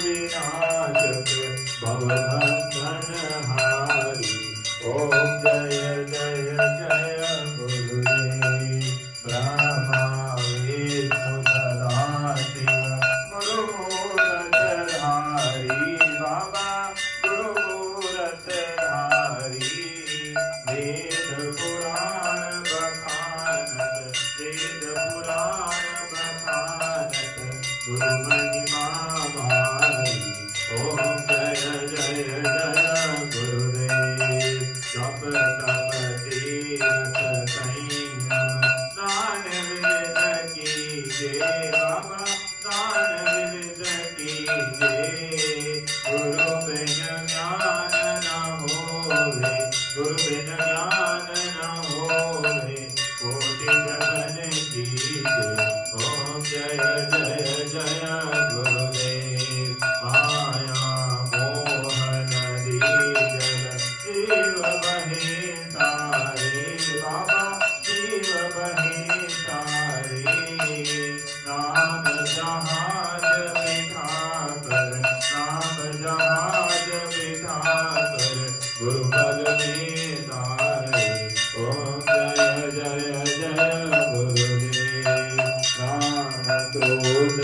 विनाशक भवबंधन हारी। ओम जय जय जय गुरुदेव। ब्रह्मा विष्णु सदाशिव गुरुमूर्तधारी बाबा गुरुमूर्तधारी। वेद पुराण बखानत वेद पुराण बखानत गुरु महिमा भारी। ओम जय जय जय गुरुदेव। जप तप तीरथ संयम दान विद कीजे बाबा दान विद कीजे। गुरु बिन ज्ञान न होवे गुरु बिन ज्ञान न होवे कोटि जतन कीजे। ओम जय जय जय गुरुदेव। माया मोहन दीजल जीव बहे तारे बाबा जीव बहे तारे। नाम जहाज बिठा कर नाम जहाज बिठा कर गुरुपद में तारे। ओम जय जय जय गुरुदेव। राम क्रोध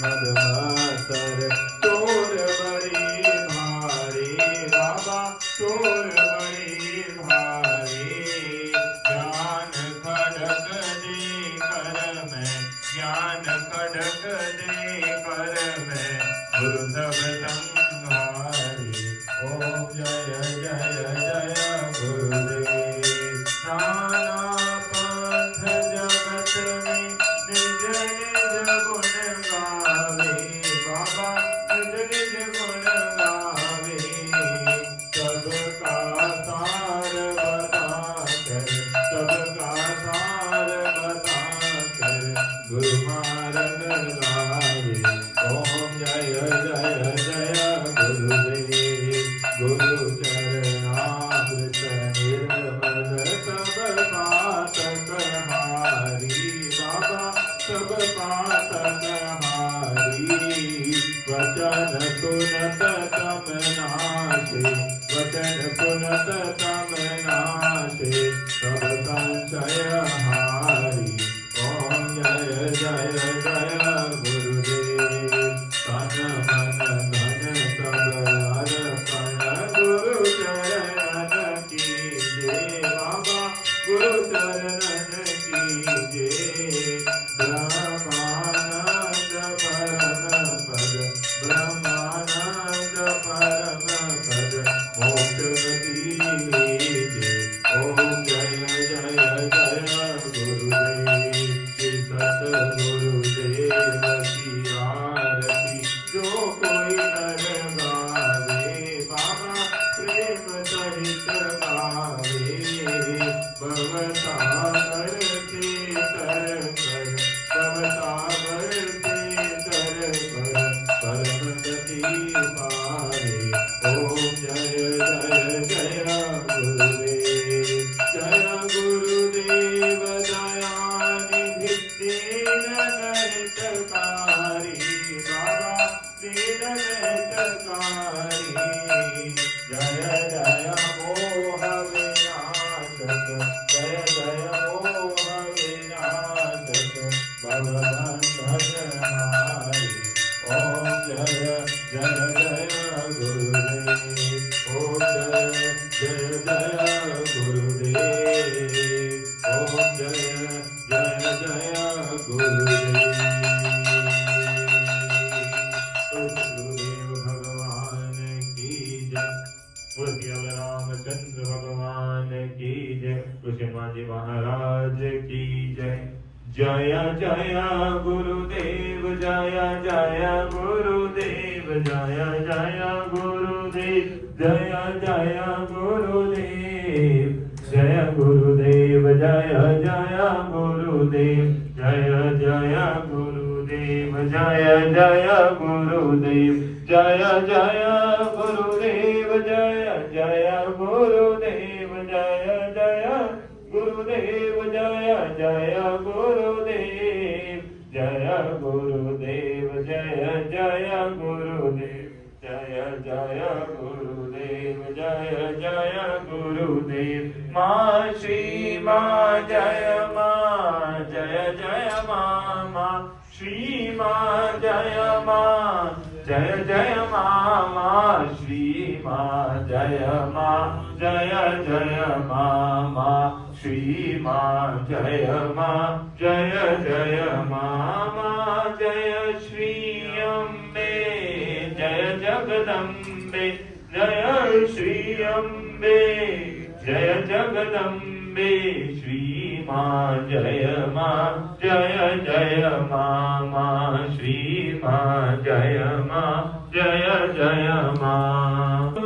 मद मातर चोर बड़ी भारी बाबा चोर बड़ी भारी। ज्ञान खड़ग दे कर में ज्ञान खड़ग दे कर में गुरु सब संहारी। ओम जय जय जय गुरुदेव। नाना पंथ जगत में निज निज गुण गावे बाबा निज निज गुण गावे। सबका सार बता कर सबका सार बता कर गुरु मार्ग गावे। ओम जय जय जय गुरुदेव। गुरु चरणामृत निर्मल सब पातक हारी बाबा सब पातक हारी। वचन पुनत तम नाशे वचन पुनत तम नाशे सब संशय हारी। ओम जय जय जय गुरुदेव। तन मन धन सब अर्पण गुरु चरण कीजे बाबा गुरु चरण कीजे। ब्रह्मानंद परम पद ब्रह्मानंद परम पद मोक्ष गति लीजे। ओम जय जय जय गुरुदेव। सत गुरुदेव की आरती जो कोई नर गावे बाबा प्रेम सहित गावे। भवसागर से तर कर भवसागर से तर कर परम गति पावे। ओम जय जय जय गुरुदेव। जय गुरुदेव दयानिधि दीन हितकारी बाबा दीन हितकारी। जय जय मोह विनाशक जय जय मोह विनाशक भवबंधन हारी। ओम जय जय जय गुरुदेव। ओम जय जय जय गुरुदेव। ओम जय जय जय गुरुदेव। गुरुदेव भगवान की जय। बोलिए रामचंद्र भगवान की जय। कृष्णजी महाराज की जय। जय जय गुरुदेव जय जय गुरुदेव जय जय गुरुदेव जय जय गुरुदेव। जय गुरुदेव जय जय गुरुदेव जय जय गुरुदेव जय जय गुरुदेव जय जय गुरुदेव जय जय गुरुदेव जय जय गुरुदेव जय जय गुरुदेव जय गुरुदेव जय जय गुरु। गुरुदेव जय जय गुरुदेव जय जय गुरुदेव माँ श्री माँ जय जय माँ श्री माँ जय जय माँ श्री माँ जय जय माँ श्री माँ जय जय माँ जय श्री अम्बे जय जगदम्बे जय श्री अम्बे जय जगदम्बे श्री माँ जय जय माँ श्री माँ जय जय माँ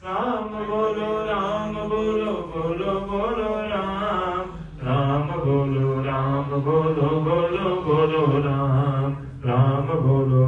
राम राम बोलो बोलो बोलो राम राम बोलो बोलो बोलो राम राम बोलो